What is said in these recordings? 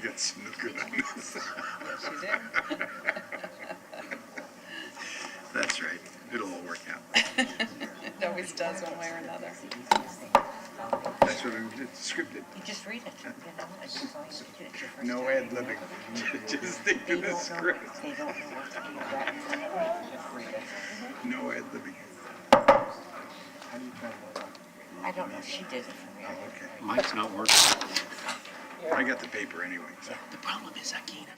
You got snookered on this. Yes, you did. That's right. It'll all work out. It always does one way or another. That's what it's scripted. You just read it, you know, it's just all you have to do. It's your first No time ad reading libbing. it. Just stick to They the don't know, script. they don't know what to do that in front of you, just read it. No ad libbing. How do you find that? I don't know, she did it for me. Oh, okay. Mine's not working. I got the paper anyway. So. The problem is I can't ever remember.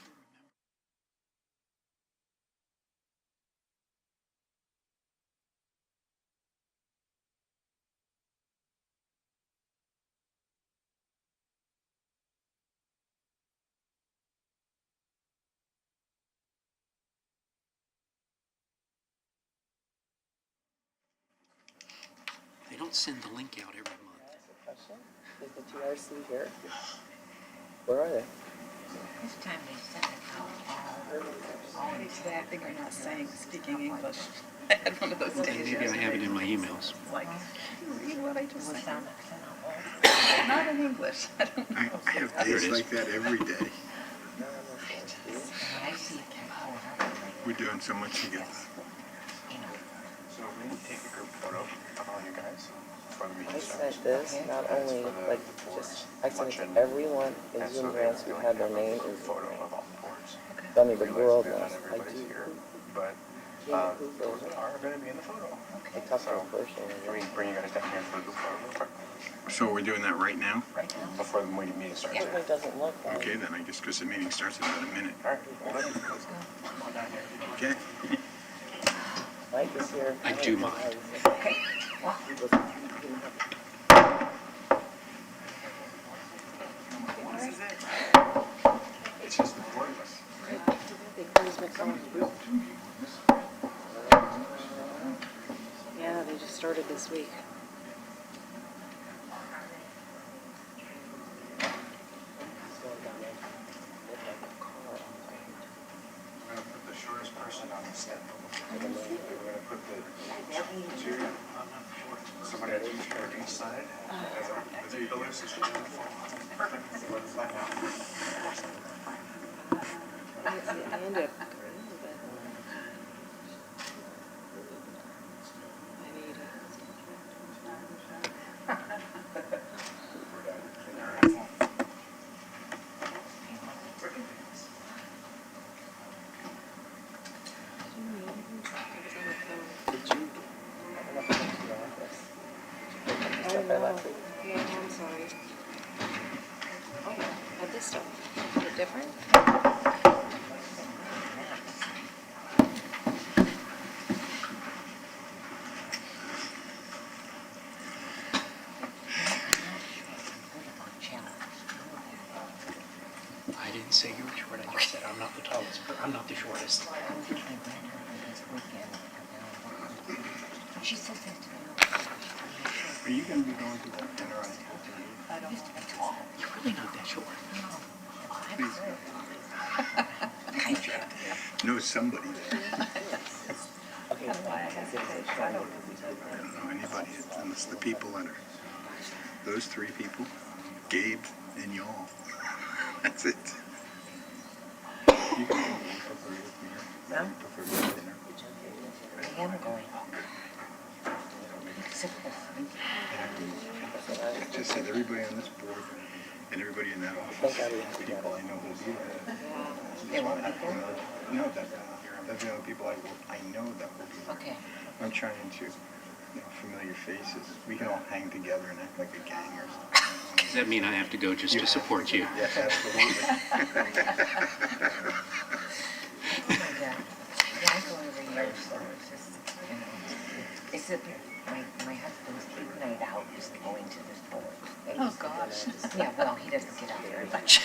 They don't send the link out every month. Question? Is the TRC here? Where are they? This time they sent it out. Today I think we're not speaking English. I had one of those days Maybe I yesterday. have it in my emails. It's like, can you read what I just Was said? down at Not in English. I don't know. I have days like that every day. I see it can hold up. We're doing so much together. You know, So we need to take a group photo of all you guys before the I meeting starts. sent this, not only, like, just, I sent it to everyone in And so Zoom they grants who had their name a in photo Zoom. of all the boards. I mean, the Realize world that knows. not I everybody's do. here, but Yeah, who those goes? are going to be in the photo. I talked to a person. Can we bring you guys down here for the group photo real quick So we're doing that right now? right now. before the meeting starts? It really doesn't look like. Okay, then I guess because the meeting starts in about a minute. All right, well, then, let's go. Come on down here. Okay? Mike is here. I do mind. Okay, well, He was- he didn't have- It's just the four of us. Yeah, they just started this week. We're going to put the shortest person on the step. We're going to put the two, somebody on each side, as the pillars. Perfect. So let's find out. I ended up. I need Did you? I don't know if I went to the office. Did you pick up the Oh, stuff I no. left with? Yeah, I'm sorry. Oh, but this stuff, is it different? I didn't say you were short. I just said I'm not the tallest. I'm not the shortest. she says that to me. Are you going to be going to that dinner on I don't used to be tall. You're really not that short. Please. Know somebody there. Okay, That's why I hesitate. I don't I don't know anybody unless the people that are those three people, Gabe and y'all. That's it. You can prefer Huh? dinner. I am going. Simple. I just said everybody on this board and everybody in that office, Thank God we have to people get I know will be there. They won't be there? No, that's the only people I know that will be there. Okay. I'm trying to, familiar faces. We can all hang together and act like a gang or something. Does that mean I have to go just to support you? Yes, absolutely. Oh my God. Yeah, I go every year, so it's just, you know, it's a, my husband's big night out is going to this board. Oh, gosh. Yeah, well, he doesn't get out very much.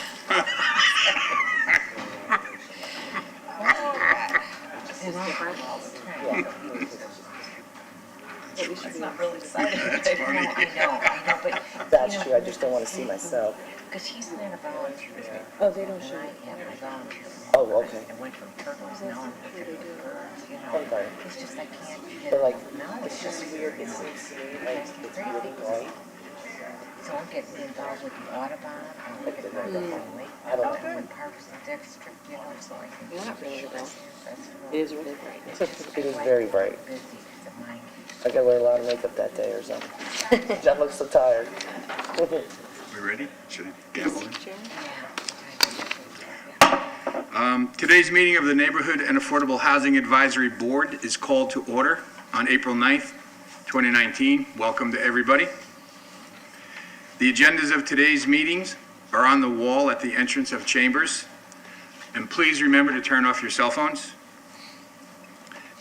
And I work all the time. It's not really exciting. That's No, funny. I know, but. That's you know, true, I just don't want to see myself. Because he's not a volunteer. Oh, they don't And show I you. am a volunteer. Oh, okay. I went from turtles, now I'm looking for birds, you know. Okay. It's just I can't get But like, it. No, it's just weird, it seems to me like it's really bright. So I'm board get involved with the Audubon or with the Lake? I don't know. With Parks and District, you know, so I can. Yeah, not really, though. Festival. It is really bright. It is very bright. Busy, 'cause of mine. I gotta wear a lot of makeup that day or something. Jen looks so tired. We ready? Should I gavel in? Chair? Yeah. Today's meeting of the Neighborhood and Affordable Housing Advisory Board is called to order on April 9th, 2019. Welcome to everybody. The agendas of today's meetings are on the wall at the entrance of chambers. And please remember to turn off your cell phones.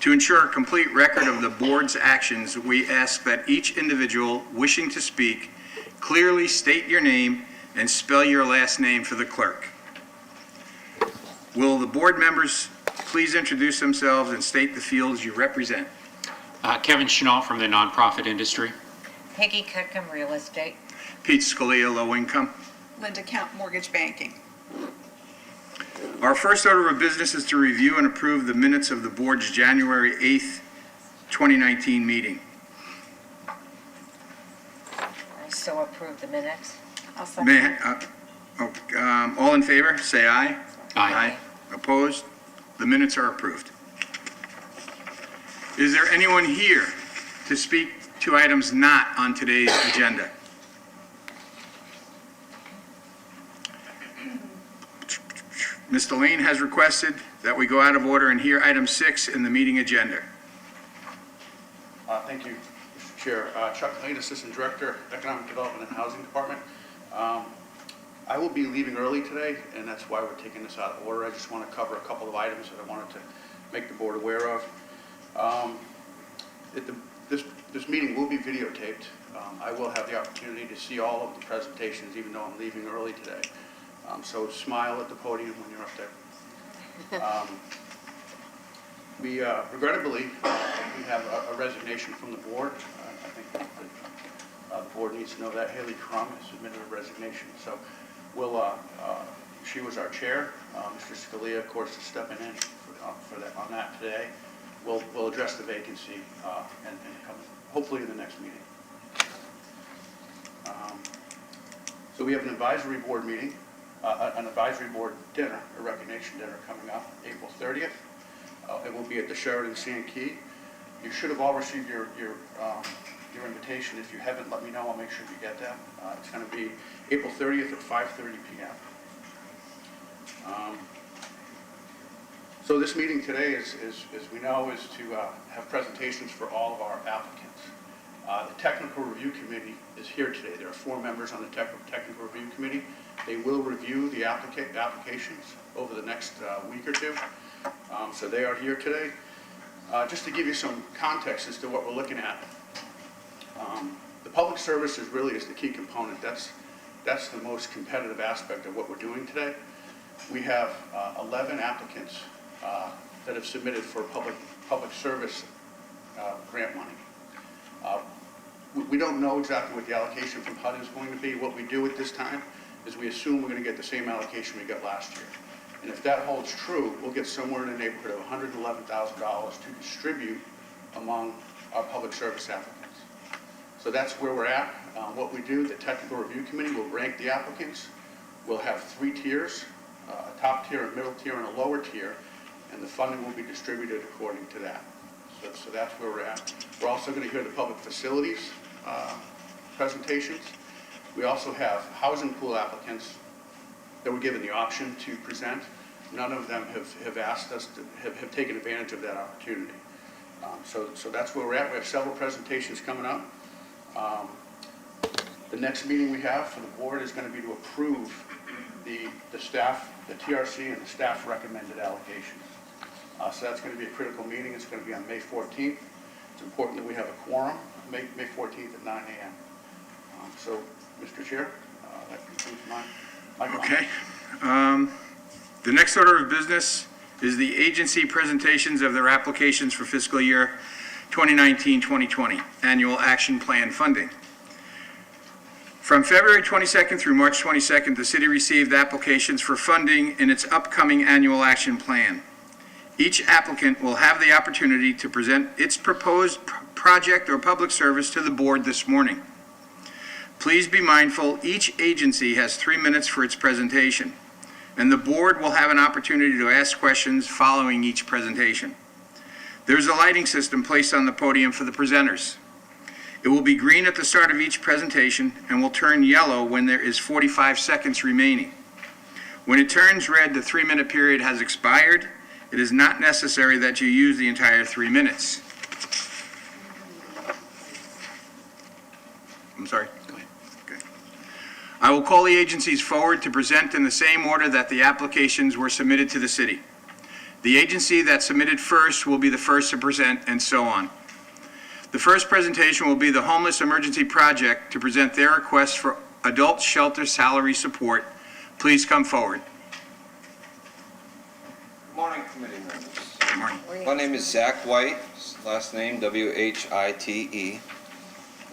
To ensure a complete record of the board's actions, we ask that each individual wishing to speak clearly state your name and spell your last name for the clerk. Will the board members please introduce themselves and state the fields you represent? Kevin Chenault from the nonprofit industry. Peggy Cookham, Real Estate. Pete Scalia, low income. Linda Count, mortgage banking. Our first order of business is to review and approve the minutes of the board's January 8th, 2019 meeting. I so approve the minutes. I'll May, second. all in favor, say aye. Aye. Opposed? The minutes are approved. Is there anyone here to speak to items not on today's agenda? Mr. Lane has requested that we go out of order and hear item 6 in the meeting agenda. Thank you, Mr. Chair. Chuck Lane, Assistant Director, Economic Development and Housing Department. I will be leaving early today, and that's why we're taking this out of order. I just want to cover a couple of items that I wanted to make the board aware of. This meeting will be videotaped. I will have the opportunity to see all of the presentations, even though I'm leaving early today. So smile at the podium when you're up there. Regrettably, we have a resignation from the board. I think that the board needs to know that Haley Crum has submitted a resignation. So she was our chair. Mr. Scalia, of course, is stepping in on that today. We'll address the vacancy and come hopefully in the next meeting. So we have an advisory board meeting, an advisory board dinner, a recognition dinner coming up April 30th. It will be at the Sheraton Sand Key. You should have all received your invitation. If you haven't, let me know. I'll make sure you get that. It's going to be April 30th at 5:30 p.m. So this meeting today is, as we know, is to have presentations for all of our applicants. The Technical Review Committee is here today. There are 4 members on the Technical Review Committee. They will review the applications over the next week or two. So they are here today. Just to give you some context as to what we're looking at, the public service is the key component. That's the most competitive aspect of what we're doing today. We have 11 applicants that have submitted for public service grant money. We don't know exactly what the allocation from HUD is going to be. What we do at this time is we assume we're going to get the same allocation we got last year. And if that holds true, we'll get somewhere in the neighborhood of $111,000 to distribute among our public service applicants. So that's where we're at. What we do, the Technical Review Committee will rank the applicants. We'll have 3 tiers, a top tier, a middle tier, and a lower tier, and the funding will be distributed according to that. So that's where we're at. We're also going to hear the public facilities presentations. We also have housing pool applicants that were given the option to present. None of them have asked us to have taken advantage of that opportunity. So that's where we're at. We have several presentations coming up. The next meeting we have for the board is going to be to approve the staff, the TRC, and the staff recommended allocations. So that's going to be a critical meeting. It's going to be on May 14th. It's important that we have a quorum, May 14th at 9 a.m. So, Mr. Chair, that concludes my comment. Okay. The next order of business is the agency presentations of their applications for fiscal year 2019-2020, annual action plan funding. From February 22nd through March 22nd, the city received applications for funding in its upcoming annual action plan. Each applicant will have the opportunity to present its proposed project or public service to the board this morning. Please be mindful, each agency has 3 minutes for its presentation, and the board will have an opportunity to ask questions following each presentation. There's a lighting system placed on the podium for the presenters. It will be green at the start of each presentation and will turn yellow when there is 45 seconds remaining. When it turns red, the 3-minute period has expired. It is not necessary that you use the entire 3 minutes. I'm sorry? Go ahead. Okay. I will call the agencies forward to present in the same order that the applications were submitted to the city. The agency that submitted first will be the first to present, and so on. The first presentation will be the Homeless Emergency Project to present their request for adult shelter salary support. Please come forward. Good morning, committee members. Good morning. My name is Zach White, last name W-H-I-T-E,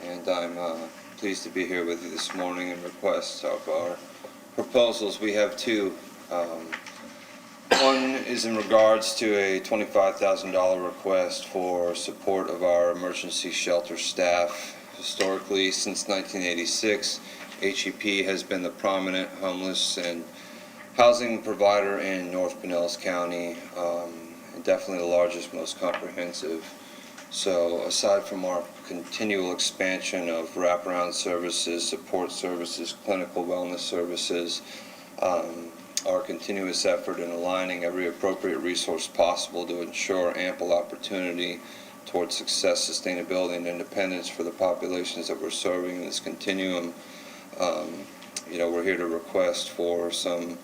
and I'm pleased to be here with you this morning in request of our proposals. We have two. One is in regards to a $25,000 request for support of our emergency shelter staff. Historically, since 1986, HEP has been the prominent homeless and housing provider in North Pinellas County, and definitely the largest, most comprehensive. So aside from our continual expansion of wraparound services, support services, clinical wellness services, our continuous effort in aligning every appropriate resource possible to ensure ample opportunity towards success, sustainability, and independence for the populations that we're serving in this continuum. We're here to request for some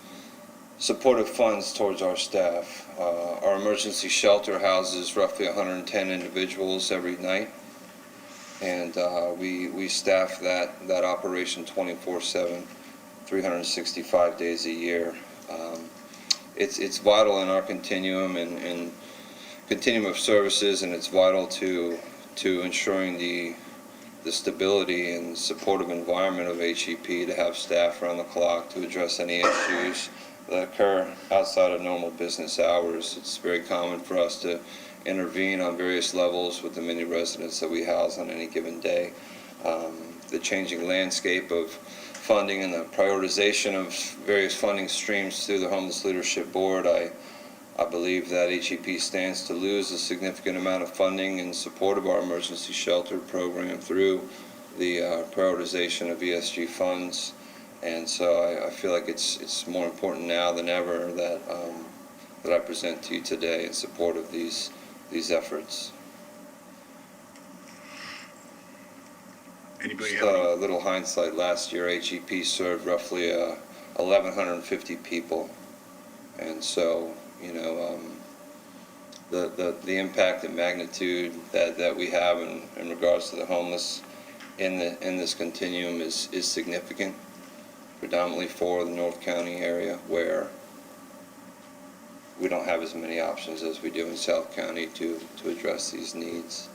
supportive funds towards our staff. Our emergency shelter houses roughly 110 individuals every night, and we staff that operation 24/7, 365 days a year. It's vital in our continuum and continuum of services, and it's vital to ensuring the stability and supportive environment of HEP, to have staff around the clock to address any issues that occur outside of normal business hours. It's very common for us to intervene on various levels with the many residents that we house on any given day. The changing landscape of funding and the prioritization of various funding streams through the Homeless Leadership Board, I believe that HEP stands to lose a significant amount of funding in support of our emergency shelter program through the prioritization of ESG funds. And so I feel like it's more important now than ever that I present to you today in support of these efforts. Anybody Just have any? a little hindsight, last year HEP served roughly 1,150 people, and so the impact and magnitude that we have in regards to the homeless in this continuum is significant, predominantly for the North County area, where we don't have as many options as we do in South County to address these needs.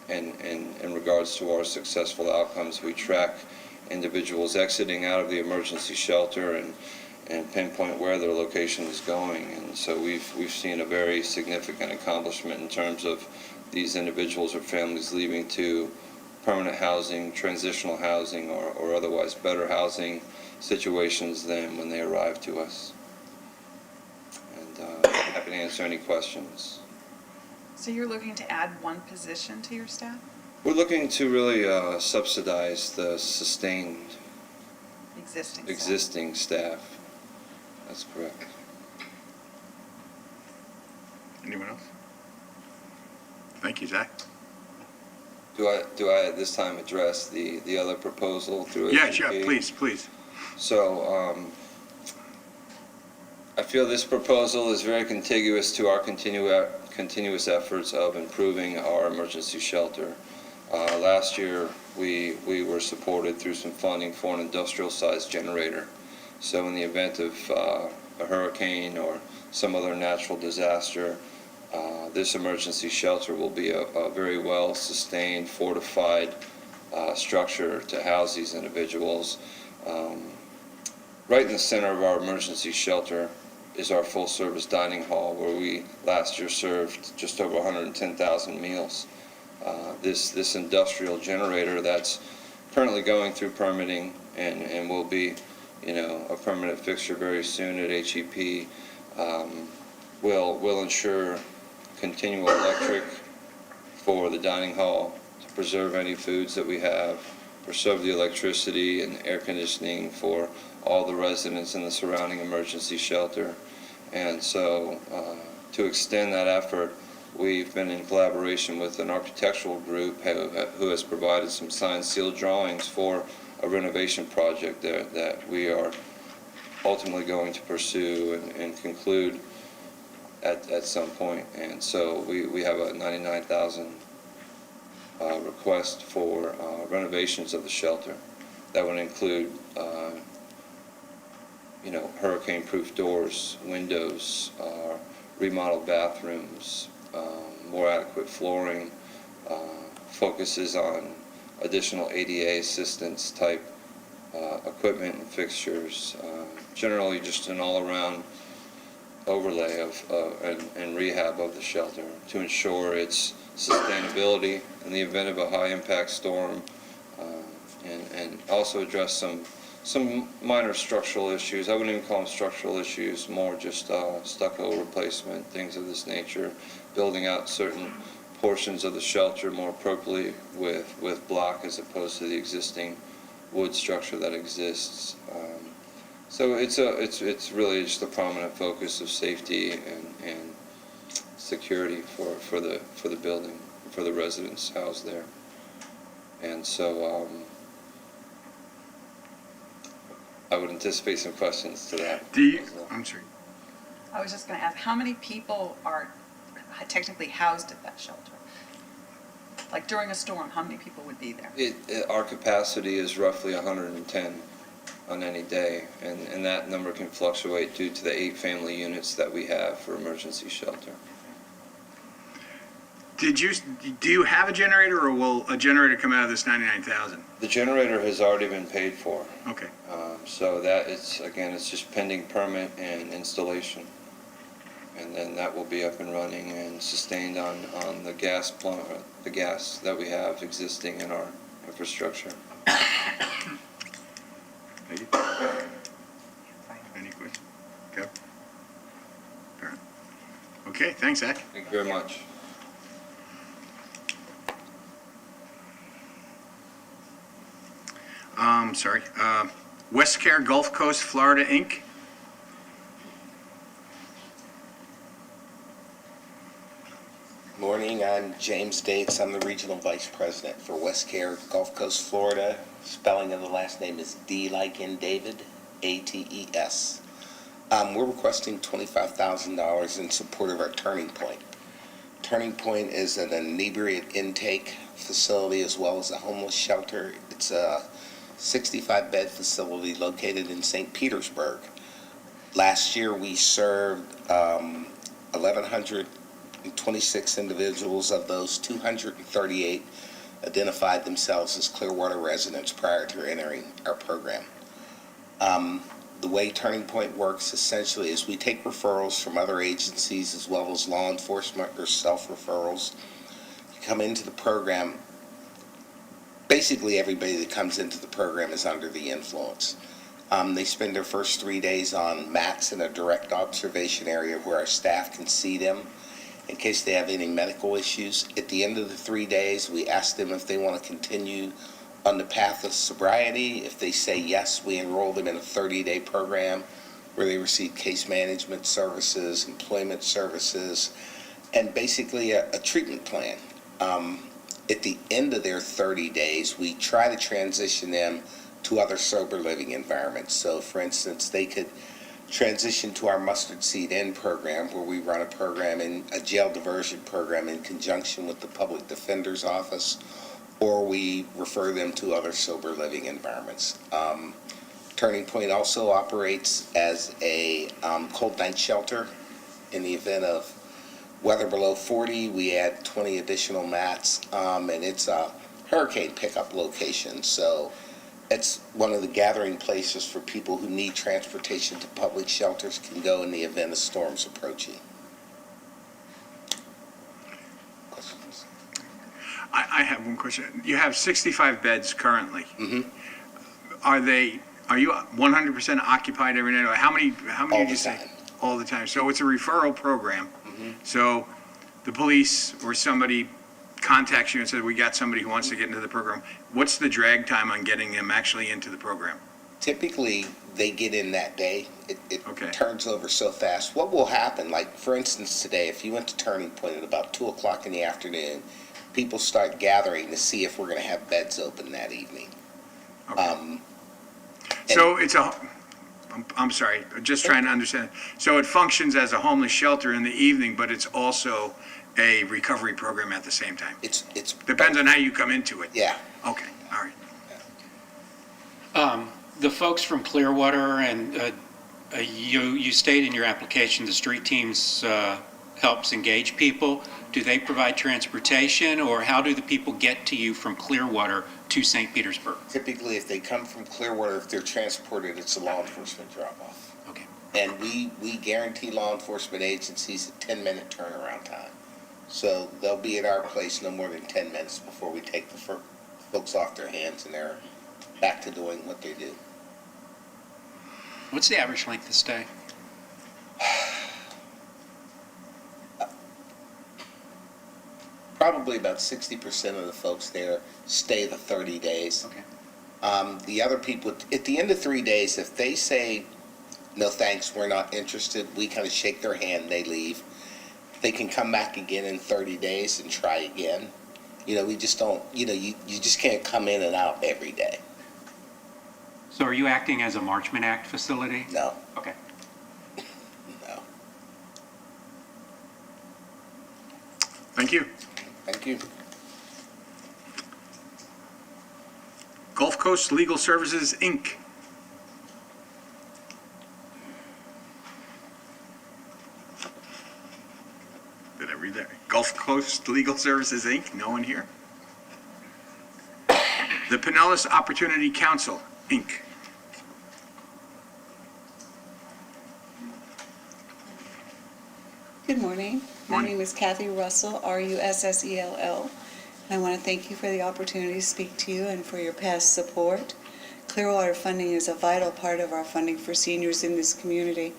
And in regards to our successful outcomes, we track individuals exiting out of the emergency shelter and pinpoint where their location is going. And so we've seen a very significant accomplishment in terms of these individuals or families leaving to permanent housing, transitional housing, or otherwise better housing situations than when they arrive to us. And happy to answer any questions. So you're looking to add one position to your staff? We're looking to really subsidize the sustained Existing staff. staff. That's correct. Anyone else? Thank you, Zach. Do I at this time address the other proposal through Yeah, HEP? please. So I feel this proposal is very contiguous to our continuous efforts of improving our emergency shelter. Last year, we were supported through some funding for an industrial-sized generator. So in the event of a hurricane or some other natural disaster, this emergency shelter will be a very well-sustained, fortified structure to house these individuals. Right in the center of our emergency shelter is our full-service dining hall, where we last year served just over 110,000 meals. this industrial generator that's currently going through permitting and will be, a permanent fixture very soon at HEP, will ensure continual electric for the dining hall to preserve any foods that we have, preserve the electricity and air conditioning for all the residents in the surrounding emergency shelter. And so to extend that effort, we've been in collaboration with an architectural group who has provided some signed sealed drawings for a renovation project that we are ultimately going to pursue and conclude at some point. And so we have a $99,000 request for renovations of the shelter. That would include hurricane-proof doors, windows, remodeled bathrooms, more adequate flooring, focuses on additional ADA assistance type equipment and fixtures, generally just an all-around overlay and rehab of the shelter to ensure its sustainability in the event of a high-impact storm, and also address some minor structural issues. I wouldn't even call them structural issues, more just stucco replacement, things of this nature, building out certain portions of the shelter more appropriately with block as opposed to the existing wood structure that exists. So it's really just a prominent focus of safety and security for the building, for the residents housed there. And so I would anticipate some questions to that. I'm sorry. I was just going to ask, how many people are technically housed at that shelter? Like during a storm, how many people would be there? Our capacity is roughly 110 on any day, and that number can fluctuate due to the 8 family units that we have for emergency shelter. Do you have a generator, or will a generator come out of this 99,000? The generator has already been paid for. Okay. So that it's just pending permit and installation. And then that will be up and running and sustained on the gas that we have existing in our infrastructure. Thank you. Any questions? Go. All right. Okay, thanks, Zach. Thank you very much. Sorry. Westcare Gulf Coast, Florida, Inc. Morning, I'm James Dates. I'm the Regional Vice President for Westcare Gulf Coast, Florida. Spelling of the last name is D like in David, A-T-E-S. We're requesting $25,000 in support of our Turning Point. Turning Point is an inebriate intake facility as well as a homeless shelter. It's a 65-bed facility located in St. Petersburg. Last year we served 1,126 individuals. Of those, 238 identified themselves as Clearwater residents prior to entering our program. The way Turning Point works essentially is we take referrals from other agencies as well as law enforcement or self-referrals. You come into the program. Basically, everybody that comes into the program is under the influence. They spend their first 3 days on mats in a direct observation area where our staff can see them in case they have any medical issues. At the end of the 3 days, we ask them if they want to continue on the path of sobriety. If they say yes, we enroll them in a 30-day program where they receive case management services, employment services, and basically a treatment plan. At the end of their 30 days, we try to transition them to other sober living environments. So, for instance, they could transition to our Mustard Seed Inn program, where we run a jail diversion program in conjunction with the Public Defender's Office, or we refer them to other sober living environments. Turning Point also operates as a cold night shelter. In the event of weather below 40, we add 20 additional mats, and it's a hurricane pickup location. So it's one of the gathering places for people who need transportation to public shelters can go in the event of storms approaching. Questions? I have one question. You have 65 beds currently. Mhm. Are you 100% occupied every night? Or how many All did the you say? time. All the time. So it's a referral program. Mhm. So the police or somebody contacts you and says, we got somebody who wants to get into the program. What's the drag time on getting them actually into the program? Typically, they get in that day. It Okay. turns over so fast. What will happen, like, for instance, today, if you went to Turning Point at about 2 o'clock in the afternoon, people start gathering to see if we're going to have beds open that evening. Okay. So it's I'm sorry, just trying to understand. So it functions as a homeless shelter in the evening, but it's also a recovery program at the same time? It's Depends on how you come into it? Yeah. Okay, all right. The folks from Clearwater, and you state in your application the street teams helps engage people. Do they provide transportation, or how do the people get to you from Clearwater to St. Petersburg? Typically, if they come from Clearwater, if they're transported, it's a law enforcement drop-off. Okay. And we guarantee law enforcement agencies a 10-minute turnaround time. So they'll be at our place no more than 10 minutes before we take the folks off their hands and they're back to doing what they do. What's the average length of stay? Probably about 60% of the folks there stay the 30 days. Okay. The other people, at the end of 3 days, if they say, no thanks, we're not interested, we kind of shake their hand, they leave. They can come back again in 30 days and try again. You know, we just don't, you just can't come in and out every day. So are you acting as a Marchman Act facility? No, Okay. no. Thank you. Thank you. Gulf Coast Legal Services, Inc. Did I read that? Gulf Coast Legal Services, Inc., no one here? The Pinellas Opportunity Council, Inc. Good morning. My Morning. name is Kathy Russell, Russell. I want to thank you for the opportunity to speak to you and for your past support. Clearwater funding is a vital part of our funding for seniors in this community,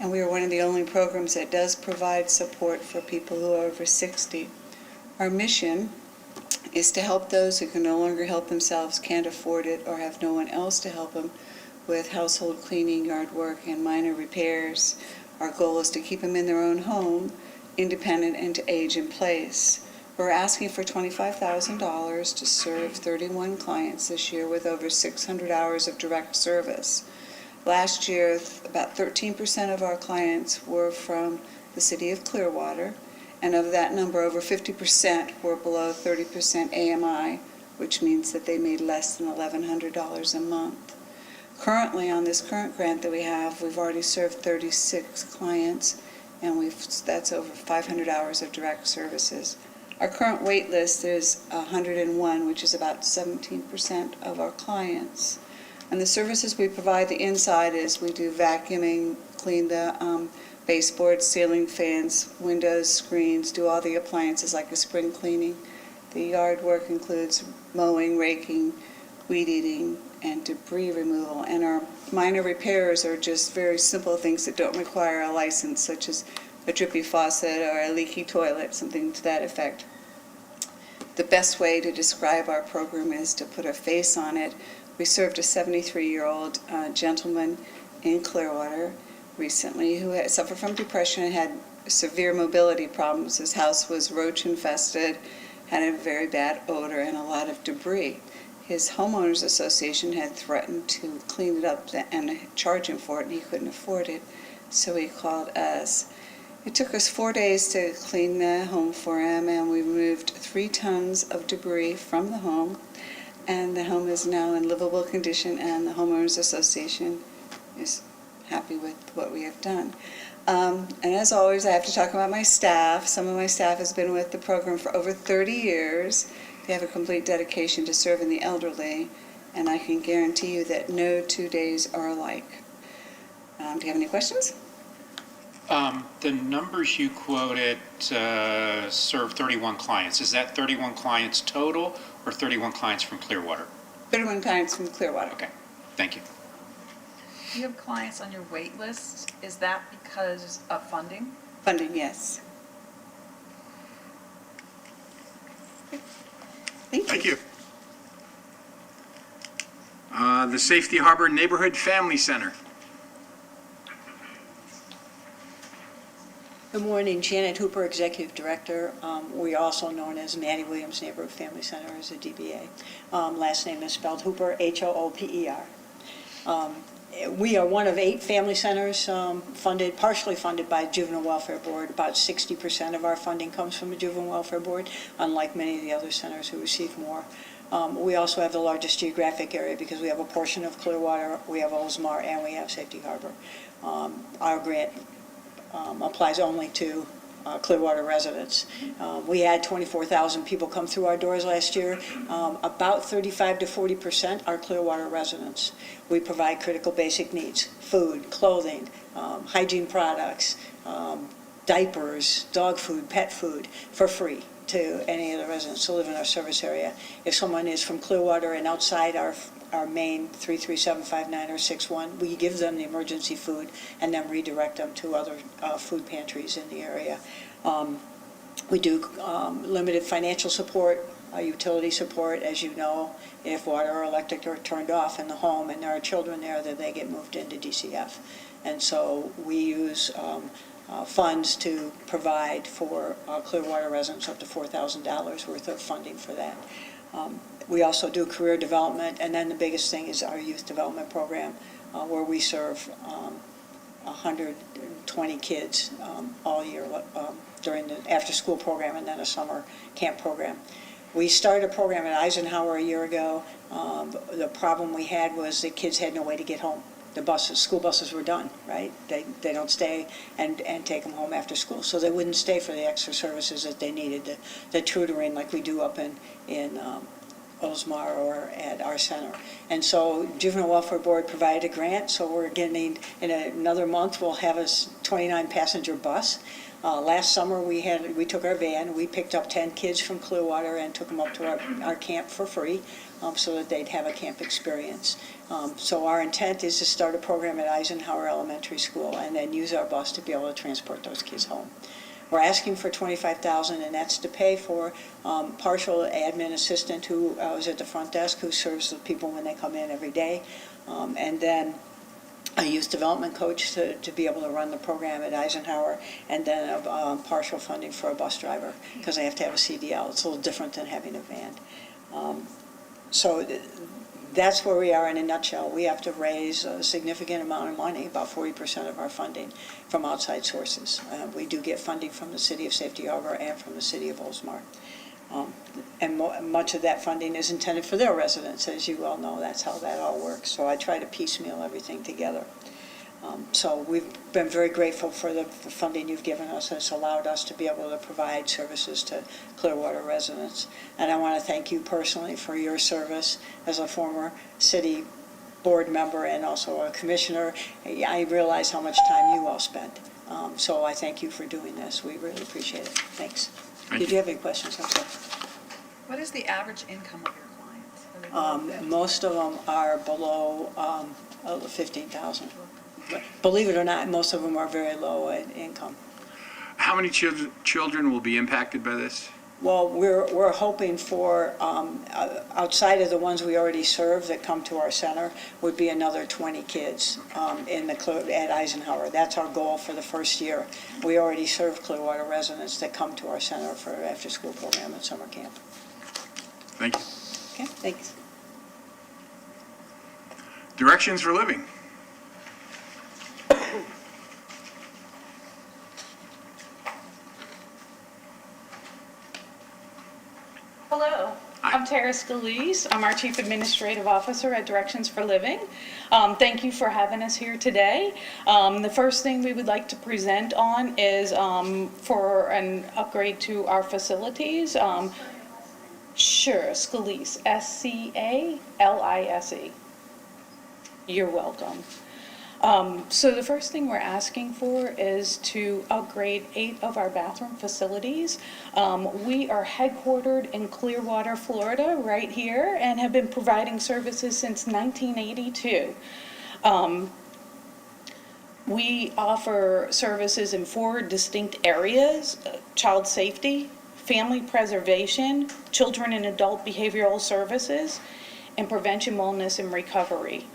and we are one of the only programs that does provide support for people who are over 60. Our mission is to help those who can no longer help themselves, can't afford it, or have no one else to help them with household cleaning, yard work, and minor repairs. Our goal is to keep them in their own home, independent, and to age in place. We're asking for $25,000 to serve 31 clients this year with over 600 hours of direct service. Last year, about 13% of our clients were from the city of Clearwater, and of that number, over 50% were below 30% AMI, which means that they made less than $1,100 a month. Currently, on this current grant that we have, we've already served 36 clients, and that's over 500 hours of direct services. Our current wait list is 101, which is about 17% of our clients. And the services we provide, the inside is we do vacuuming, clean the baseboards, ceiling fans, windows, screens, do all the appliances like a spring cleaning. The yard work includes mowing, raking, weed eating, and debris removal. And our minor repairs are just very simple things that don't require a license, such as a drippy faucet or a leaky toilet, something to that effect. The best way to describe our program is to put a face on it. We served a 73-year-old gentleman in Clearwater recently who had suffered from depression and had severe mobility problems. His house was roach infested, had a very bad odor and a lot of debris. His homeowners association had threatened to clean it up and charge him for it, and he couldn't afford it, so he called us. It took us 4 days to clean the home for him, and we removed 3 tons of debris from the home, and the home is now in livable condition, and the homeowners association is happy with what we have done. And as always, I have to talk about my staff. Some of my staff has been with the program for over 30 years. They have a complete dedication to serving the elderly, and I can guarantee you that no 2 days are alike. Do you have any questions? The numbers you quoted serve 31 clients. Is that 31 clients total or 31 clients from Clearwater? 31 clients from Clearwater. Okay, thank you. You have clients on your wait list. Is that because of funding? Funding, yes. Thank Thank you. you. The Safety Harbor Neighborhood Family Center. Good morning, Janet Hooper, Executive Director. We are also known as Maddie Williams Neighborhood Family Center as a DBA. Last name is spelled Hooper, Hooper. We are one of 8 family centers partially funded by Juvenile Welfare Board. About 60% of our funding comes from the Juvenile Welfare Board, unlike many of the other centers who receive more. We also have the largest geographic area because we have a portion of Clearwater, we have Oldsmar, and we have Safety Harbor. Our grant applies only to Clearwater residents. We had 24,000 people come through our doors last year. About 35 to 40% are Clearwater residents. We provide critical basic needs: food, clothing, hygiene products, diapers, dog food, pet food, for free to any of the residents who live in our service area. If someone is from Clearwater and outside our main 33759 or 61, we give them the emergency food and then redirect them to other food pantries in the area. We do limited financial support, utility support, as you know. If water or electric are turned off in the home and there are children there, then they get moved into DCF. And so we use funds to provide for Clearwater residents up to $4,000 worth of funding for that. We also do career development, and then the biggest thing is our youth development program, where we serve 120 kids all year during the after-school program and then a summer camp program. We started a program at Eisenhower a year ago. The problem we had was that kids had no way to get home. The school buses were done, right? They don't stay and take them home after school. So they wouldn't stay for the extra services that they needed, the tutoring like we do up in Oldsmar or at our center. And so Juvenile Welfare Board provided a grant, so we're getting, in another month, we'll have a 29-passenger bus. Last summer, we took our van, we picked up 10 kids from Clearwater and took them up to our camp for free so that they'd have a camp experience. So our intent is to start a program at Eisenhower Elementary School and then use our bus to be able to transport those kids home. We're asking for $25,000, and that's to pay for partial admin assistant who is at the front desk, who serves the people when they come in every day, and then a youth development coach to be able to run the program at Eisenhower, and then partial funding for a bus driver because they have to have a CDL. It's a little different than having a van. So that's where we are in a nutshell. We have to raise a significant amount of money, about 40% of our funding, from outside sources. We do get funding from the City of Safety Harbor and from the City of Oldsmar. And much of that funding is intended for their residents. As you all know, that's how that all works. So I try to piecemeal everything together. So we've been very grateful for the funding you've given us. It's allowed us to be able to provide services to Clearwater residents. And I want to thank you personally for your service as a former city board member and also a commissioner. I realize how much time you all spent. So I thank you for doing this. We really appreciate it. Thanks. Did you have any questions? What is the average income of your clients? Most of them are below $15,000. Believe it or not, most of them are very low in income. How many children will be impacted by this? Well, we're hoping for, outside of the ones we already serve that come to our center, would be another 20 kids at Eisenhower. That's our goal for the first year. We already serve Clearwater residents that come to our center for after-school program and summer camp. Thank you. Okay, thanks. Directions for living. Hello, I'm Tara Scalise. I'm our Chief Administrative Officer at Directions for Living. Thank you for having us here today. The first thing we would like to present on is for an upgrade to our facilities. Sure, Scalise, S-C-A-L-I-S-E. You're welcome. So the first thing we're asking for is to upgrade 8 of our bathroom facilities. We are headquartered in Clearwater, Florida, right here, and have been providing services since 1982. We offer services in 4 distinct areas: child safety, family preservation, children and adult behavioral services, and prevention, wellness, and recovery.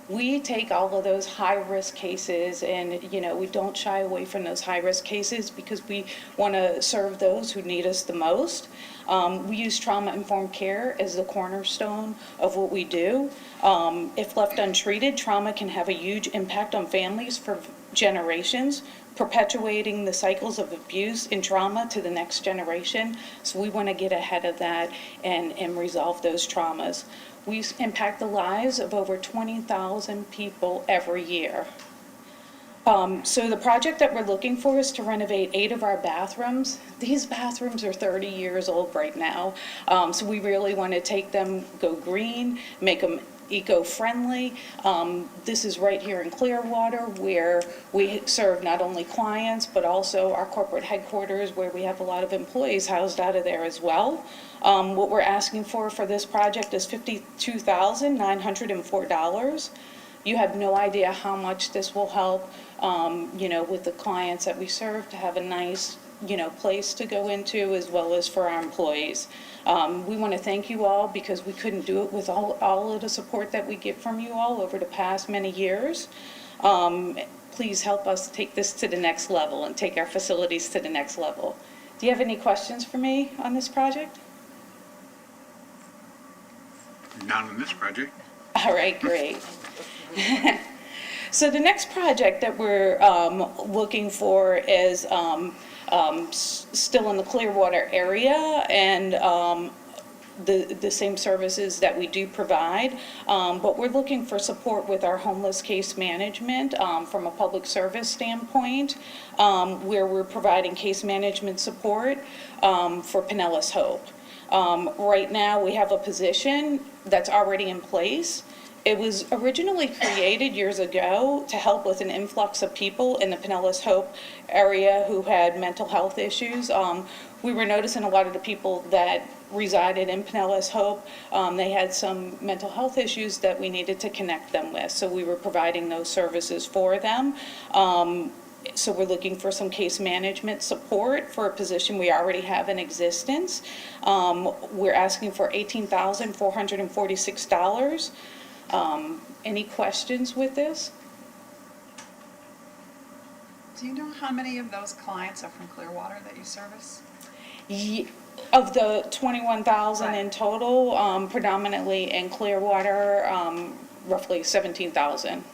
We take all of those high-risk cases, and, we don't shy away from those high-risk cases because we want to serve those who need us the most. We use trauma-informed care as the cornerstone of what we do. If left untreated, trauma can have a huge impact on families for generations, perpetuating the cycles of abuse and trauma to the next generation. So we want to get ahead of that and resolve those traumas. We impact the lives of over 20,000 people every year. So the project that we're looking for is to renovate 8 of our bathrooms. These bathrooms are 30 years old right now. So we really want to take them, go green, make them eco-friendly. This is right here in Clearwater, where we serve not only clients, but also our corporate headquarters, where we have a lot of employees housed out of there as well. What we're asking for this project is $52,904. You have no idea how much this will help, with the clients that we serve, to have a nice, place to go into, as well as for our employees. We want to thank you all, because we couldn't do it with all of the support that we get from you all over the past many years. Please help us take this to the next level and take our facilities to the next level. Do you have any questions for me on this project? Not on this project. All right, great. So the next project that we're looking for is still in the Clearwater area, and the same services that we do provide, but we're looking for support with our homeless case management from a public service standpoint, where we're providing case management support for Pinellas Hope. Right now, we have a position that's already in place. It was originally created years ago to help with an influx of people in the Pinellas Hope area who had mental health issues. We were noticing a lot of the people that resided in Pinellas Hope, they had some mental health issues that we needed to connect them with. So we were providing those services for them. So we're looking for some case management support for a position we already have in existence. We're asking for $18,446. Any questions with this? Do you know how many of those clients are from Clearwater that you service? Of the 21,000 Right. in total, predominantly in Clearwater, roughly 17,000.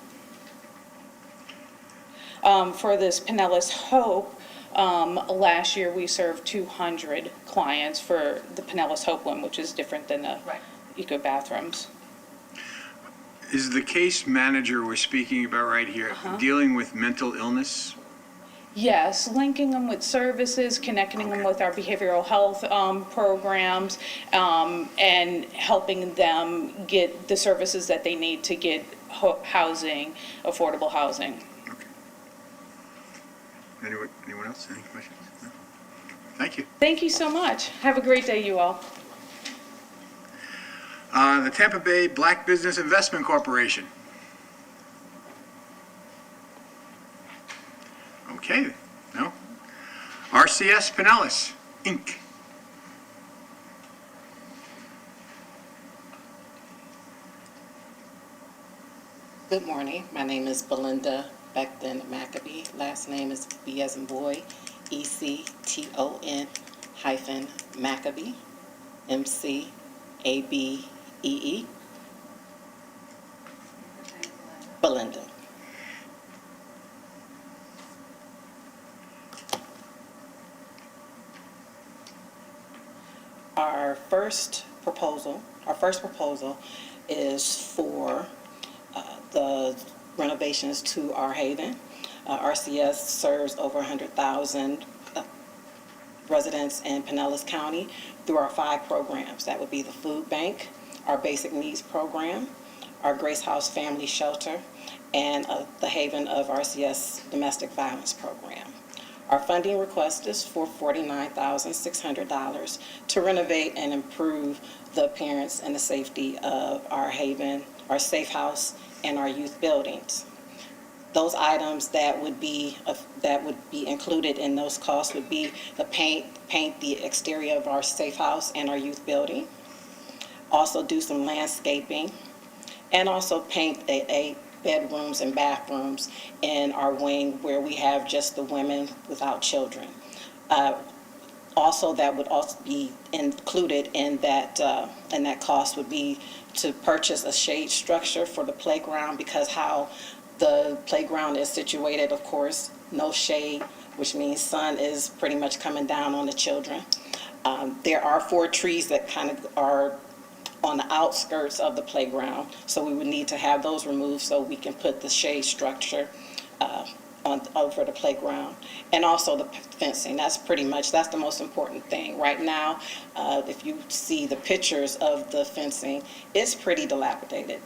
For this Pinellas Hope, last year we served 200 clients for the Pinellas Hope one, which is different than the Right. eco bathrooms. Is the case manager we're speaking about right here dealing with mental illness? Yes, linking them with services, connecting them with our behavioral health programs, and helping them get the services that they need to get housing, affordable housing. Anyone else? Any questions? No? Thank you. Thank you so much. Have a great day, you all. The Tampa Bay Black Business Investment Corporation. Okay, no? RCS Pinellas, Inc. Good morning. My name is Belinda Beckton Maccabee. Last name is B as in boy, ECTON hyphen Maccabee, MCABEE. Belinda. Our first proposal is for the renovations to our haven. RCS serves over 100,000 residents in Pinellas County through our 5 programs. That would be the food bank, our basic needs program, our Grace House Family Shelter, and the Haven of RCS Domestic Violence Program. Our funding request is for $49,600 to renovate and improve the appearance and the safety of our Haven, our Safe House, and our youth buildings. Those items that would be included in those costs would be the paint the exterior of our Safe House and our youth building, also do some landscaping, and also paint a bedrooms and bathrooms in our wing where we have just the women without children. Also, that would also be included in that cost would be to purchase a shade structure for the playground, because how the playground is situated, of course, no shade, which means sun is pretty much coming down on the children. There are 4 trees that kind of are on the outskirts of the playground, so we would need to have those removed so we can put the shade structure over the playground. And also the fencing, that's the most important thing. Right now, if you see the pictures of the fencing, it's pretty dilapidated.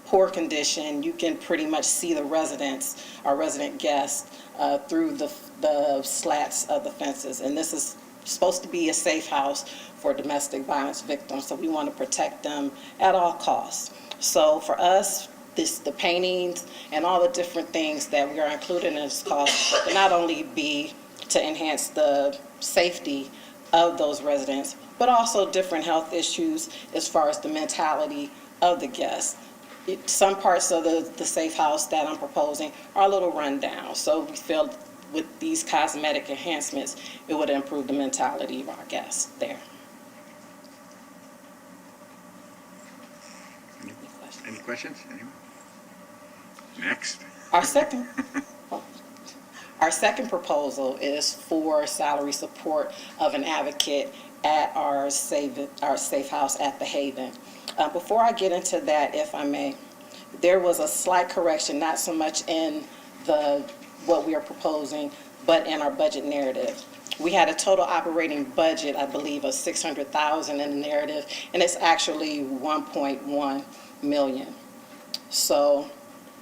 Poor condition. You can pretty much see the residents, our resident guests, through the slats of the fences. And this is supposed to be a safe house for domestic violence victims, so we want to protect them at all costs. So for us, the paintings and all the different things that we are including in this cost will not only be to enhance the safety of those residents, but also different health issues as far as the mentality of the guests. Some parts of the safe house that I'm proposing are a little run down, so we feel with these cosmetic enhancements, it would improve the mentality of our guests there. Any questions? Anyone? Next. Our second proposal is for salary support of an advocate at our safe house at the Haven. Before I get into that, if I may, there was a slight correction, not so much in what we are proposing, but in our budget narrative. We had a total operating budget, I believe, of $600,000 in the narrative, and it's actually $1.1 million. So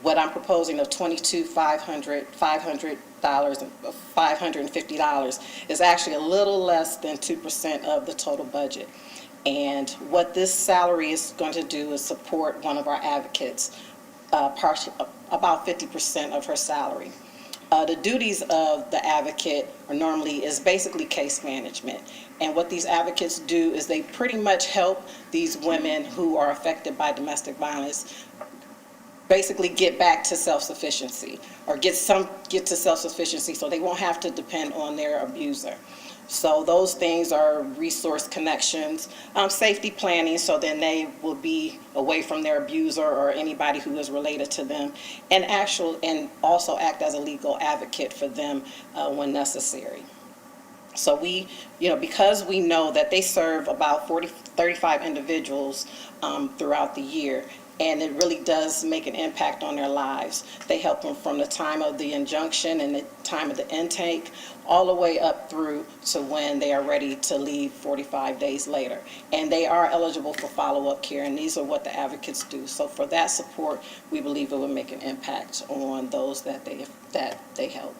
what I'm proposing of $550 is actually a little less than 2% of the total budget. And what this salary is going to do is support one of our advocates, about 50% of her salary. The duties of the advocate is basically case management. And what these advocates do is they pretty much help these women who are affected by domestic violence basically get back to self-sufficiency, or get to self-sufficiency so they won't have to depend on their abuser. So those things are resource connections, safety planning, so then they will be away from their abuser or anybody who is related to them, and also act as a legal advocate for them when necessary. So because we know that they serve about 35 individuals throughout the year, and it really does make an impact on their lives. They help them from the time of the injunction and the time of the intake, all the way up through to when they are ready to leave 45 days later. And they are eligible for follow-up care, and these are what the advocates do. So for that support, we believe it will make an impact on those that they help.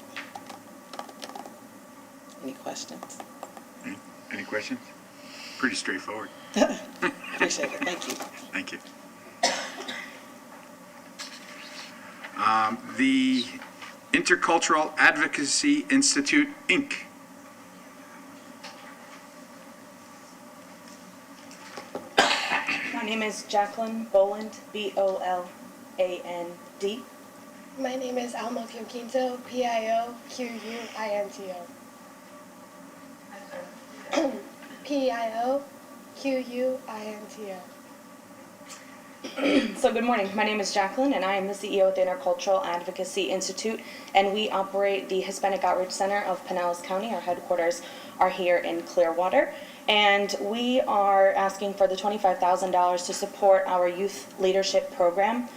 Any questions? Any questions? Pretty straightforward. Appreciate it. Thank you. Thank you. The Intercultural Advocacy Institute, Inc. My name is Jacqueline Boland, B-O-L-A-N-D. My name is Alma Quinto, P-I-O-Q-U-I-N-T-O. P-I-O-Q-U-I-N-T-O. So good morning. My name is Jacqueline, and I am the CEO of the Intercultural Advocacy Institute, and we operate the Hispanic Outreach Center of Pinellas County. Our headquarters are here in Clearwater, and we are asking for the $25,000 to support our youth leadership program.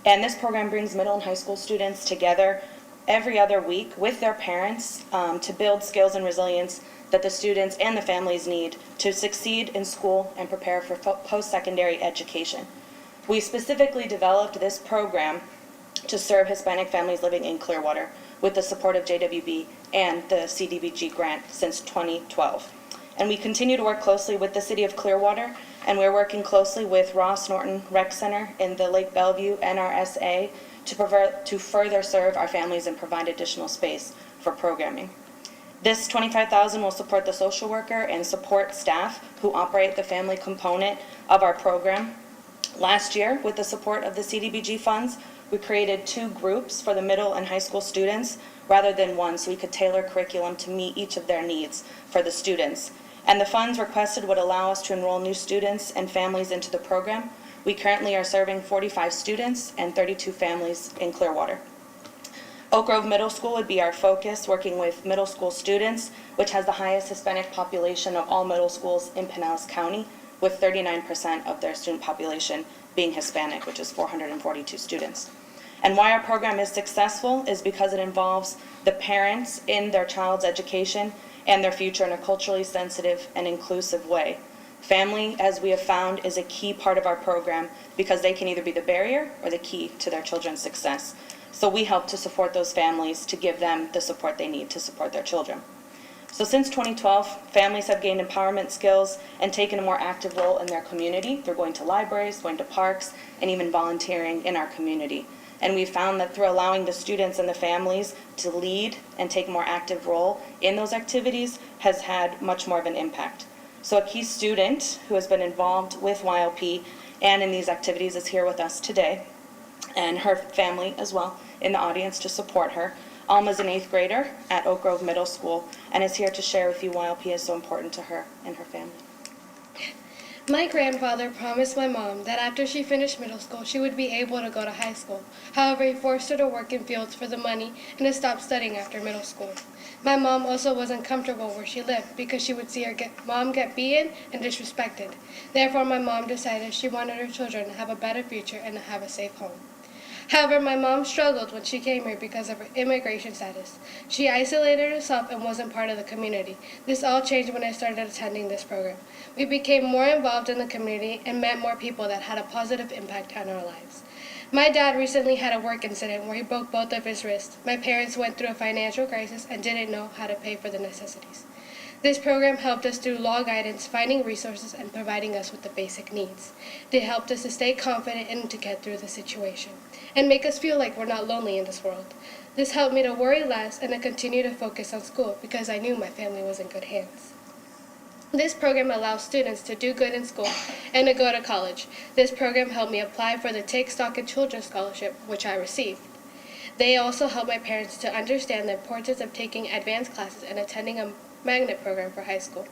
And this program brings middle and high school students together every other week with their parents to build skills and resilience that the students and the families need to succeed in school and prepare for post-secondary education. We specifically developed this program to serve Hispanic families living in Clearwater with the support of JWB and the CDBG grant since 2012. And we continue to work closely with the City of Clearwater, and we're working closely with Ross Norton Rec Center in the Lake Bellevue NRSA to further serve our families and provide additional space for programming. This $25,000 will support the social worker and support staff who operate the family component of our program. Last year, with the support of the CDBG funds, we created 2 groups for the middle and high school students rather than one, so we could tailor curriculum to meet each of their needs for the students. And the funds requested would allow us to enroll new students and families into the program. We currently are serving 45 students and 32 families in Clearwater. Oak Grove Middle School would be our focus, working with middle school students, which has the highest Hispanic population of all middle schools in Pinellas County, with 39% of their student population being Hispanic, which is 442 students. And why our program is successful is because it involves the parents in their child's education and their future in a culturally sensitive and inclusive way. Family, as we have found, is a key part of our program because they can either be the barrier or the key to their children's success. So we help to support those families to give them the support they need to support their children. So since 2012, families have gained empowerment skills and taken a more active role in their community. They're going to libraries, going to parks, and even volunteering in our community. And we've found that through allowing the students and the families to lead and take a more active role in those activities has had much more of an impact. So a key student who has been involved with YLP and in these activities is here with us today, and her family as well in the audience to support her. Alma's an 8th grader at Oak Grove Middle School and is here to share with you why YLP is so important to her and her family. My grandfather promised my mom that after she finished middle school, she would be able to go to high school. However, he forced her to work in fields for the money and to stop studying after middle school. My mom also wasn't comfortable where she lived because she would see her mom get beaten and disrespected. Therefore, my mom decided she wanted her children to have a better future and to have a safe home. However, my mom struggled when she came here because of her immigration status. She isolated herself and wasn't part of the community. This all changed when I started attending this program. We became more involved in the community and met more people that had a positive impact on our lives. My dad recently had a work incident where he broke both of his wrists. My parents went through a financial crisis and didn't know how to pay for the necessities. This program helped us through law guidance, finding resources, and providing us with the basic needs. They helped us to stay confident and to get through the situation, and make us feel like we're not lonely in this world. This helped me to worry less and to continue to focus on school because I knew my family was in good hands. This program allows students to do good in school and to go to college. This program helped me apply for the Take Stock in Children Scholarship, which I received. They also helped my parents to understand the importance of taking advanced classes and attending a magnet program for high school.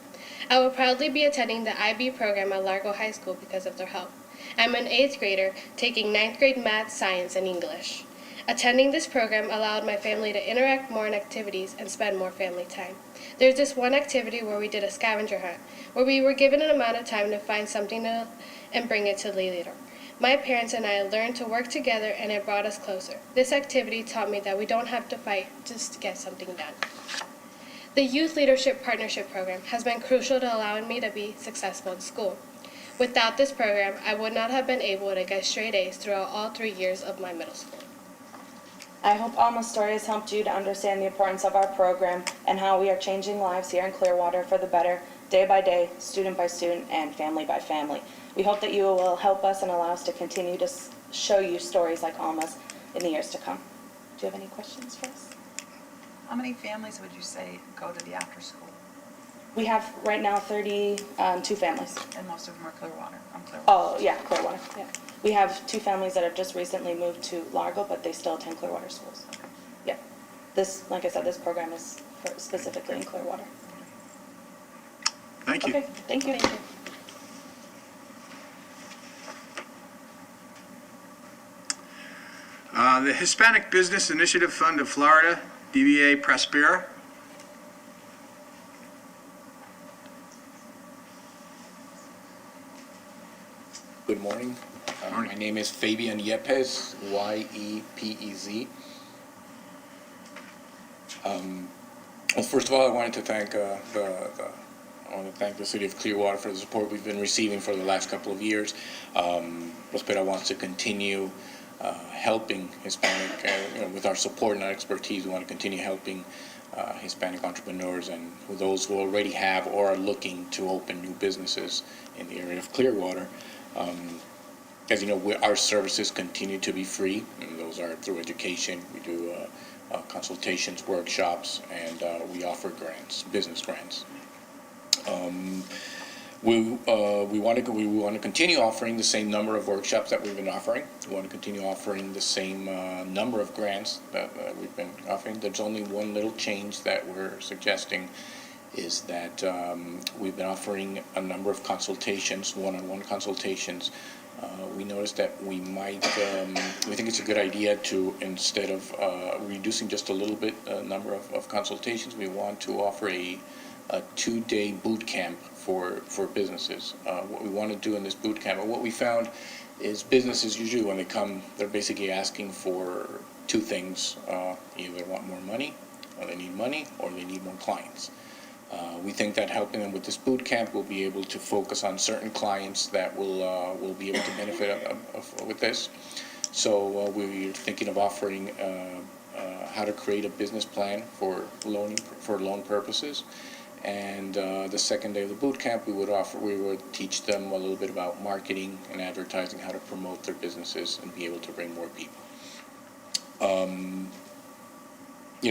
I will proudly be attending the IB program at Largo High School because of their help. I'm an 8th grader taking 9th grade math, science, and English. Attending this program allowed my family to interact more in activities and spend more family time. There's this one activity where we did a scavenger hunt, where we were given an amount of time to find something and bring it to the leader. My parents and I learned to work together and it brought us closer. This activity taught me that we don't have to fight just to get something done. The Youth Leadership Partnership Program has been crucial to allowing me to be successful in school. Without this program, I would not have been able to get straight A's throughout all 3 years of my middle school. I hope Alma's story has helped you to understand the importance of our program and how we are changing lives here in Clearwater for the better, day by day, student by student, and family by family. We hope that you will help us and allow us to continue to show you stories like Alma's in the years to come. Do you have any questions for us? How many families would you say go to the after school? We have right now 32 families. And most of them are Clearwater, from Clearwater? Oh, yeah, Clearwater, yeah. We have 2 families that have just recently moved to Largo, but they still attend Clearwater schools. Yeah. This, like I said, this program is specifically in Clearwater. Thank you. Okay, thank you. The Hispanic Business Initiative Fund of Florida, DBA Prospera. Good morning. My name is Fabian Yepes, Y-E-P-E-Z. Well, first of all, I wanted to thank the I want to thank the City of Clearwater for the support we've been receiving for the last couple of years. Prospera wants to continue helping Hispanic, with our support and our expertise. We want to continue helping Hispanic entrepreneurs and those who already have or are looking to open new businesses in the area of Clearwater. As you know, our services continue to be free, and those are through education. We do consultations, workshops, and we offer grants, business grants. We want to continue offering the same number of workshops that we've been offering. We want to continue offering the same number of grants that we've been offering. There's only one little change that we're suggesting, is that we've been offering a number of consultations, one-on-one consultations. We noticed that we think it's a good idea to, instead of reducing just a little bit number of consultations, we want to offer a 2-day boot camp for businesses. What we want to do in this boot camp, and what we found is businesses usually when they come, they're basically asking for two things. Either they want more money, or they need money, or they need more clients. We think that helping them with this boot camp, we'll be able to focus on certain clients that will be able to benefit with this. So we're thinking of offering how to create a business plan for loan purposes. And the second day of the boot camp, we would teach them a little bit about marketing and advertising, how to promote their businesses and be able to bring more people.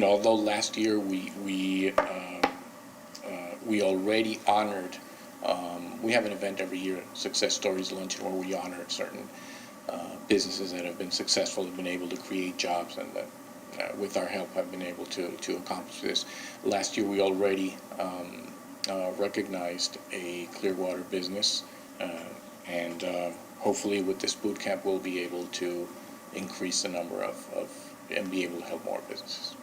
Although last year we already honored, we have an event every year, Success Stories Luncheon, where we honor certain businesses that have been successful, have been able to create jobs, and that with our help have been able to accomplish this. Last year we already recognized a Clearwater business, and hopefully with this boot camp we'll be able to increase the number and be able to help more businesses.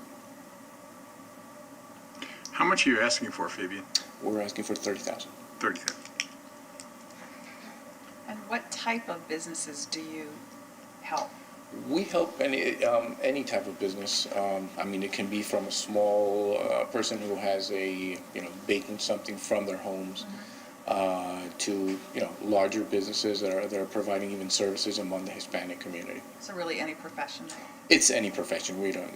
How much are you asking for, Fabian? We're asking for $30,000. $30,000. And what type of businesses do you help? We help any type of business. It can be from a small person who has baking something from their homes, to larger businesses that are providing even services among the Hispanic community. So really any profession? It's any profession. We don't.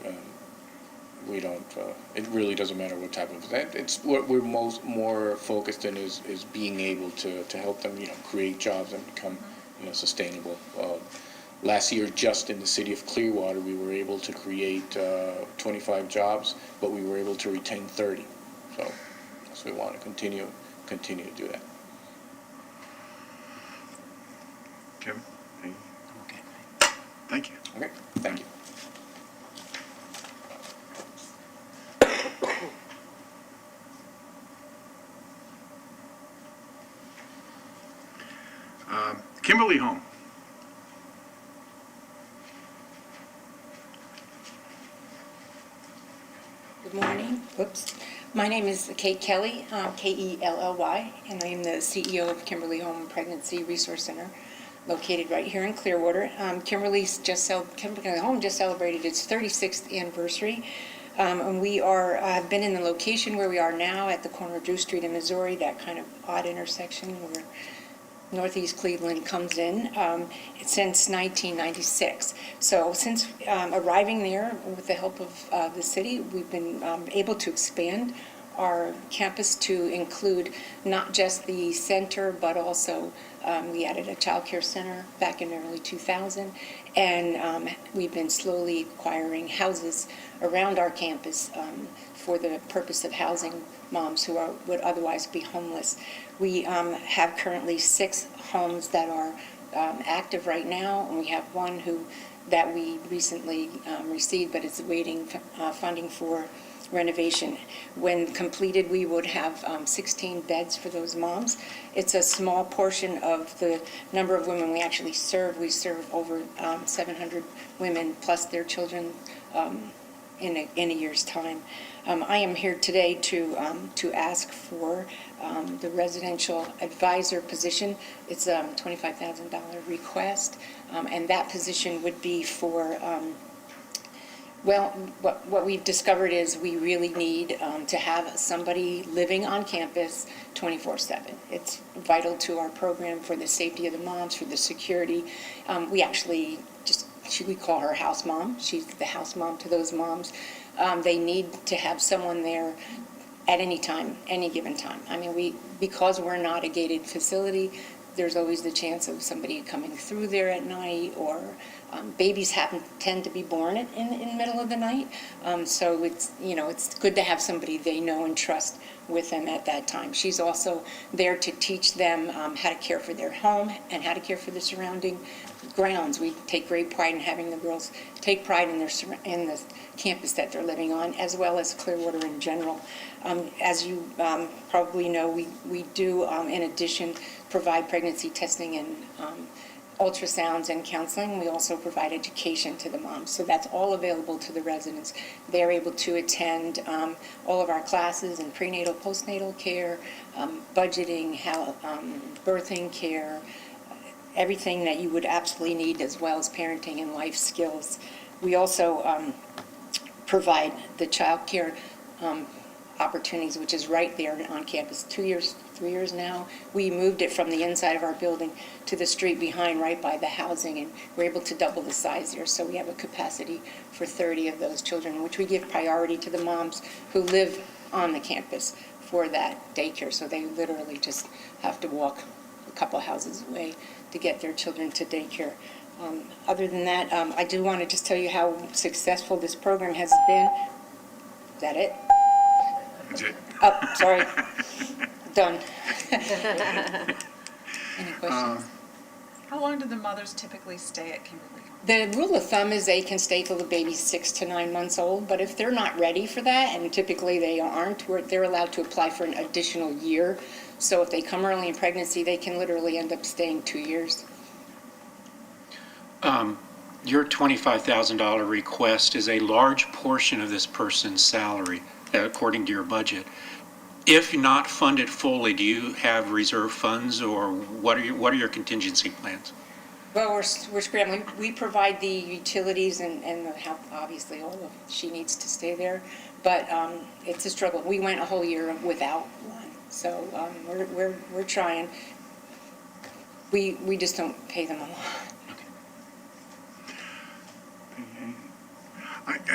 It really doesn't matter what type of. It's what we're more focused in is being able to help them create jobs and become sustainable. Last year, just in the city of Clearwater, we were able to create 25 jobs, but we were able to retain 30. So we want to continue to do that. Kevin? Okay. Thank you. Okay, thank you. Kimberly Home. Good morning. Whoops. My name is Kate Kelly, Kelly, and I am the CEO of Kimberly Home Pregnancy Resource Center, located right here in Clearwater. Kimberly Home just celebrated its 36th anniversary. And we have been in the location where we are now at the corner of Drew Street and Missouri, that kind of odd intersection where Northeast Cleveland comes in, since 1996. So since arriving there with the help of the city, we've been able to expand our campus to include not just the center, but also we added a child care center back in early 2000, and we've been slowly acquiring houses around our campus for the purpose of housing moms who would otherwise be homeless. We have currently 6 homes that are active right now, and we have one that we recently received, but it's awaiting funding for renovation. When completed, we would have 16 beds for those moms. It's a small portion of the number of women we actually serve. We serve over 700 women plus their children in a year's time. I am here today to ask for the residential advisor position. It's a $25,000 request, and that position would be for Well, what we've discovered is we really need to have somebody living on campus 24/7. It's vital to our program for the safety of the moms, for the security. We actually we call her house mom. She's the house mom to those moms. They need to have someone there at any time, any given time. I mean, because we're not a gated facility, there's always the chance of somebody coming through there at night, or babies tend to be born in the middle of the night. So it's good to have somebody they know and trust with them at that time. She's also there to teach them how to care for their home and how to care for the surrounding grounds. We take great pride in having the girls take pride in the campus that they're living on, as well as Clearwater in general. As you probably know, we do, in addition, provide pregnancy testing and ultrasounds and counseling. We also provide education to the moms. So that's all available to the residents. They're able to attend all of our classes in prenatal, postnatal care, budgeting, birthing care, everything that you would absolutely need, as well as parenting and life skills. We also provide the child care opportunities, which is right there on campus. 3 years now. We moved it from the inside of our building to the street behind, right by the housing, and we're able to double the size there. So we have a capacity for 30 of those children, which we give priority to the moms who live on the campus for that daycare. So they literally just have to walk a couple houses away to get their children to daycare. Other than that, I do want to just tell you how successful this program has been. Is that it? That's it. Oh, sorry. Done. Any questions? How long do the mothers typically stay at Kimberly? The rule of thumb is they can stay till the baby's 6 to 9 months old, but if they're not ready for that, and typically they aren't, they're allowed to apply for an additional year. So if they come early in pregnancy, they can literally end up staying 2 years. Your $25,000 request is a large portion of this person's salary, according to your budget. If not funded fully, do you have reserve funds, or what are your contingency plans? Well, we're scrambling. We provide the utilities and the help, obviously, she needs to stay there, but it's a struggle. We went a whole year without one, so we're trying. We just don't pay them a lot.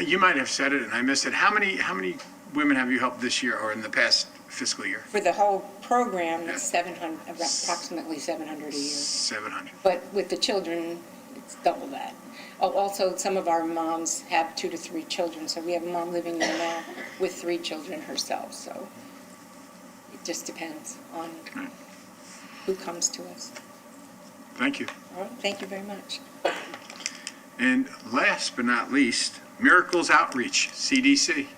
You might have said it and I missed it. How many women have you helped this year or in the past fiscal year? For the whole program, it's 700, approximately 700 a year. 700. But with the children, it's double that. Oh, also, some of our moms have 2 to 3 children, so we have a mom living there now with 3 children herself, so it just depends on who comes to us. Thank you. All right, thank you very much. And last but not least, Miracles Outreach, CDC.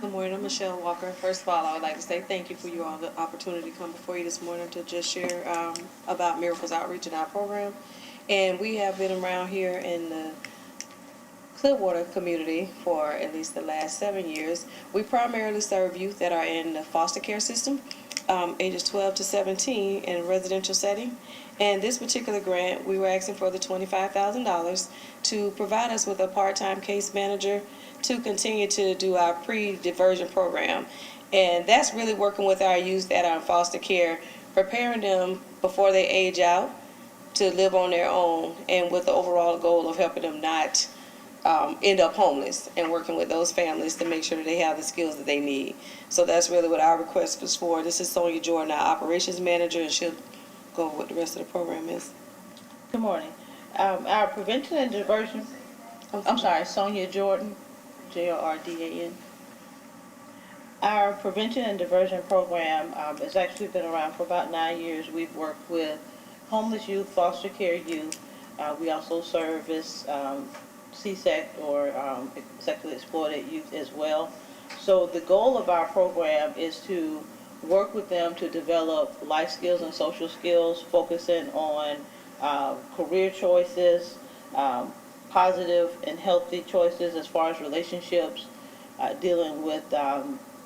Good morning, I'm Michelle Walker. First of all, I would like to say thank you for you all the opportunity to come before you this morning to just share about Miracles Outreach in our program. And we have been around here in the Clearwater community for at least the last 7 years. We primarily serve youth that are in the foster care system, ages 12 to 17 in a residential setting. And this particular grant, we were asking for the $25,000 to provide us with a part-time case manager to continue to do our pre-diversion program. And that's really working with our youth that are in foster care, preparing them before they age out to live on their own, and with the overall goal of helping them not end up homeless, and working with those families to make sure that they have the skills that they need. So that's really what our request was for. This is Sonia Jordan, our operations manager, and she'll go over what the rest of the program is. Good morning. Our prevention and diversion, I'm sorry, Sonia Jordan, Jordan. Our prevention and diversion program has actually been around for about 9 years. We've worked with homeless youth, foster care youth. We also service C-sect or sexually exploited youth as well. So the goal of our program is to work with them to develop life skills and social skills, focusing on career choices, positive and healthy choices as far as relationships, dealing with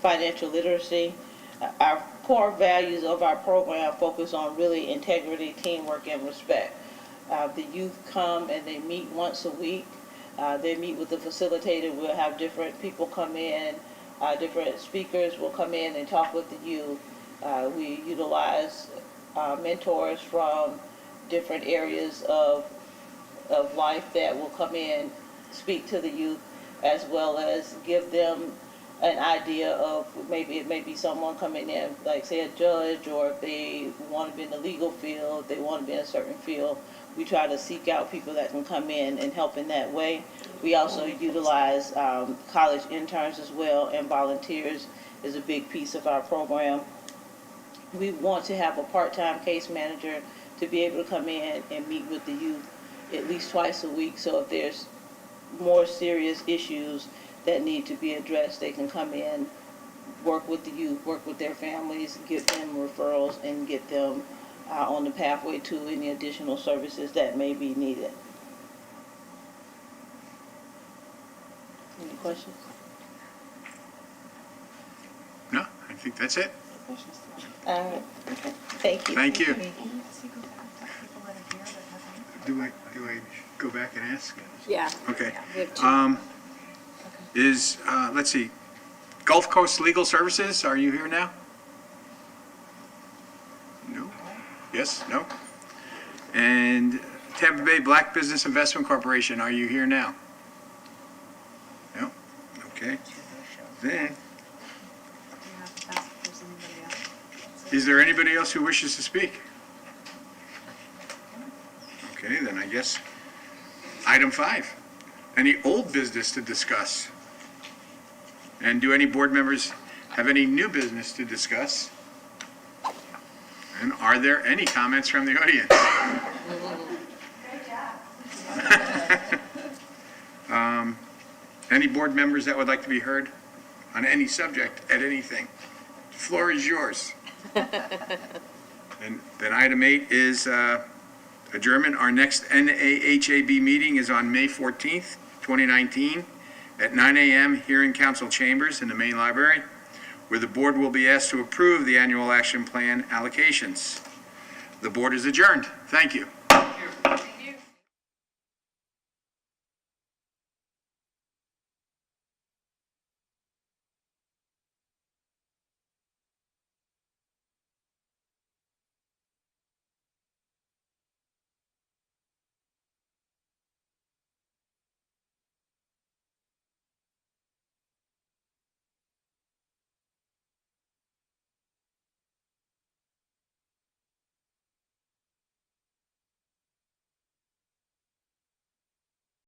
financial literacy. Our core values of our program focus on really integrity, teamwork, and respect. The youth come and they meet once a week. They meet with the facilitator. We'll have different people come in, different speakers will come in and talk with the youth. We utilize mentors from different areas of life that will come in, speak to the youth, as well as give them an idea of maybe it may be someone coming in, like say a judge, or if they want to be in the legal field, they want to be in a certain field. We try to seek out people that can come in and help in that way. We also utilize college interns as well, and volunteers is a big piece of our program. We want to have a part-time case manager to be able to come in and meet with the youth at least twice a week. So if there's more serious issues that need to be addressed, they can come in, work with the youth, work with their families, give them referrals, and get them on the pathway to any additional services that may be needed. Any questions? No, I think that's it. All right. Thank you. Thank you. Do I go back and ask? Yeah. Okay. We have two. Let's see, Gulf Coast Legal Services, are you here now? No? Yes? No? And Tampa Bay Black Business Investment Corporation, are you here now? No? Okay. Then, is there anybody else who wishes to speak? Okay, then I guess, item 5, any old business to discuss? And do any board members have any new business to discuss? And are there any comments from the audience? Any board members that would like to be heard on any subject, at anything? The floor is yours. And then item 8 is adjournment. Our next NAHAB meeting is on May 14th, 2019, at 9 a.m. here in Council Chambers in the main library, where the board will be asked to approve the annual action plan allocations. The board is adjourned. Thank you.